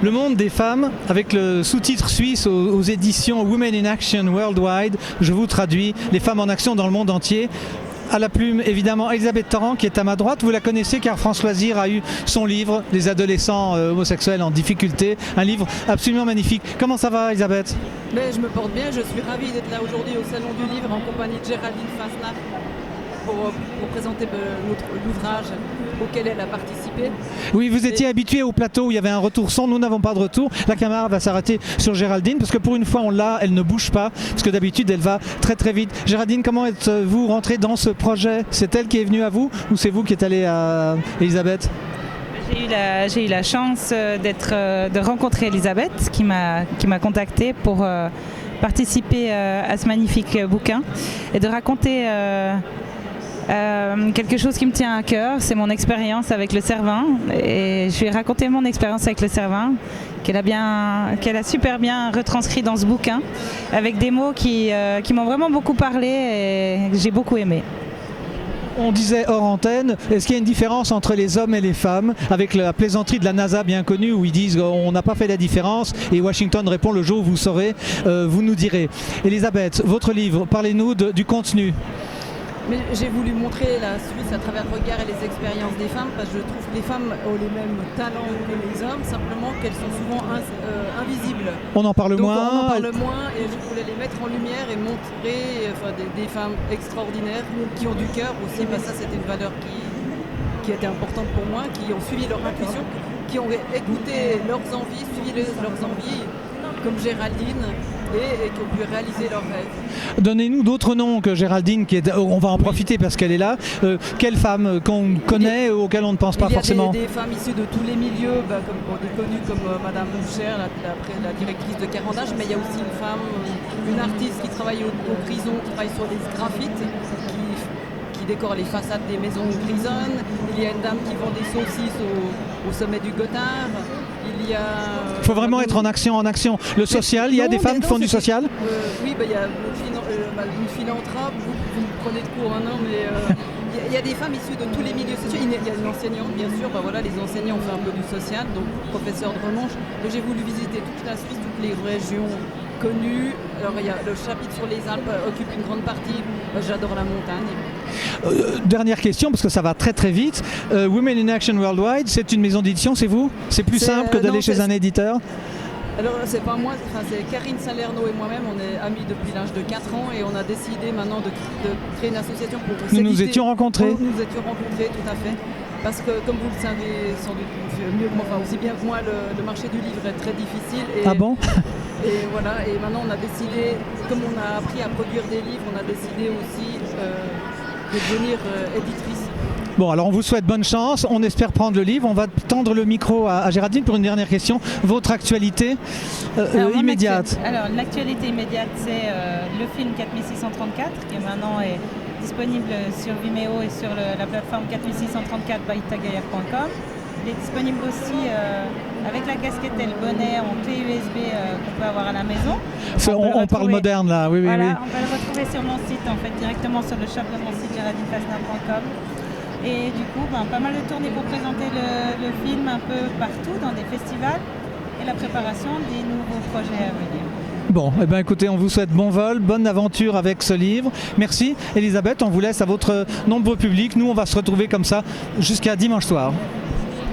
Le monde des femmes, avec le sous-titre suisse aux éditions Women in Action Worldwide. Je vous traduis, les femmes en action dans le monde entier. À la plume, évidemment, Elisabeth Torrent qui est à ma droite. Vous la connaissez car France Loisir a eu son livre, Les adolescents homosexuels en difficulté. Un livre absolument magnifique. Comment ça va, Elisabeth? Mais je me porte bien, je suis ravie d'être là aujourd'hui au Salon du Livre en compagnie de Géraldine Fasnacht pour présenter l'ouvrage auquel elle a participé. Oui, vous étiez habitué au plateau où il y avait un retour son. Nous n'avons pas de retour. La caméra va s'arrêter sur Géraldine parce que pour une fois on l'a, elle ne bouge pas parce que d'habitude elle va très très vite. Géraldine, comment êtes-vous rentrée dans ce projet? C'est elle qui est venue à vous ou c'est vous qui êtes allée à Elisabeth? J'ai eu la chance de rencontrer Elisabeth qui m'a contactée pour participer à ce magnifique bouquin et de raconter quelque chose qui me tient à cœur, c'est mon expérience avec le Cervin. Et je lui ai raconté mon expérience avec le Cervin, qu'elle a super bien retranscrit dans ce bouquin, avec des mots qui m'ont vraiment beaucoup parlé et que j'ai beaucoup aimé. On disait hors antenne, est-ce qu'il y a une différence entre les hommes et les femmes, avec la plaisanterie de la NASA bien connue où ils disent on n'a pas fait la différence et Washington répond le jour où vous saurez, vous nous direz. Elisabeth, votre livre, parlez-nous du contenu. Mais j'ai voulu montrer la Suisse à travers le regard et les expériences des femmes parce que je trouve que les femmes ont les mêmes talents que les hommes, simplement qu'elles sont souvent invisibles. On en parle Donc, moins. On en parle moins et je voulais les mettre en lumière et montrer des femmes extraordinaires qui ont du cœur aussi. Parce que ça, c'était une valeur qui était importante pour moi, qui ont suivi leur intuition, qui ont écouté leurs envies, suivi leurs envies, comme Géraldine. Et qui ont pu réaliser leurs rêves. Donnez-nous d'autres noms que Géraldine, on va en profiter parce qu'elle est là. Quelles femmes qu'on connaît, auxquelles on ne pense pas forcément? Il y a des femmes issues de tous les milieux, comme des connues comme Madame Boucher, la directrice de Carandage, mais il y a aussi une femme, une artiste qui travaille au prison, qui travaille sur les graphites, qui décore les façades des maisons grisonnes. Il y a une dame qui vend des saucisses au sommet du Gothard. Il faut vraiment être en action. Le social, il y a des femmes qui font du social? Oui, il y a une philanthrope, vous me prenez de court maintenant, mais il y a des femmes issues de tous les milieux sociaux. Il y a une enseignante, bien sûr, les enseignants ont fait un peu du social, donc professeur de remanche. Donc j'ai voulu visiter toute la Suisse, toutes les régions connues. Alors il y a le chapitre sur les Alpes occupe une grande partie. J'adore la montagne. Dernière question, parce que ça va très très vite. Women in Action Worldwide, c'est une maison d'édition, c'est vous? C'est plus simple que d'aller chez un éditeur? Alors c'est pas moi, c'est Karine Salerno et moi-même, on est amis depuis l'âge de 4 ans et on a décidé maintenant de créer une association pour s'éditer. Nous nous étions rencontrés. Nous nous étions rencontrés, tout à fait. Parce que comme vous le savez sans doute mieux que moi, aussi bien que moi, le marché du livre est très difficile. Ah bon? Et voilà, et maintenant on a décidé, comme on a appris à produire des livres, on a décidé aussi de devenir éditrice. Bon, alors on vous souhaite bonne chance, on espère prendre le livre. On va tendre le micro à Géraldine pour une dernière question. Votre actualité immédiate? Alors l'actualité immédiate, c'est le film 4634 qui maintenant est disponible sur Vimeo et sur la plateforme 4634 by tagayer.com. Il est disponible aussi avec la casquette et le bonnet en clé USB qu'on peut avoir à la maison. On parle moderne là, oui. Voilà, on peut le retrouver sur mon site, en fait, directement sur le shop de mon site géraldinefasnacht.com. Et du coup, pas mal de tournées pour présenter le film un peu partout dans des festivals et la préparation des nouveaux projets à venir. Bon, écoutez, on vous souhaite bon vol, bonne aventure avec ce livre. Merci Elisabeth, on vous laisse à votre nombreux public. Nous, on va se retrouver comme ça jusqu'à dimanche soir.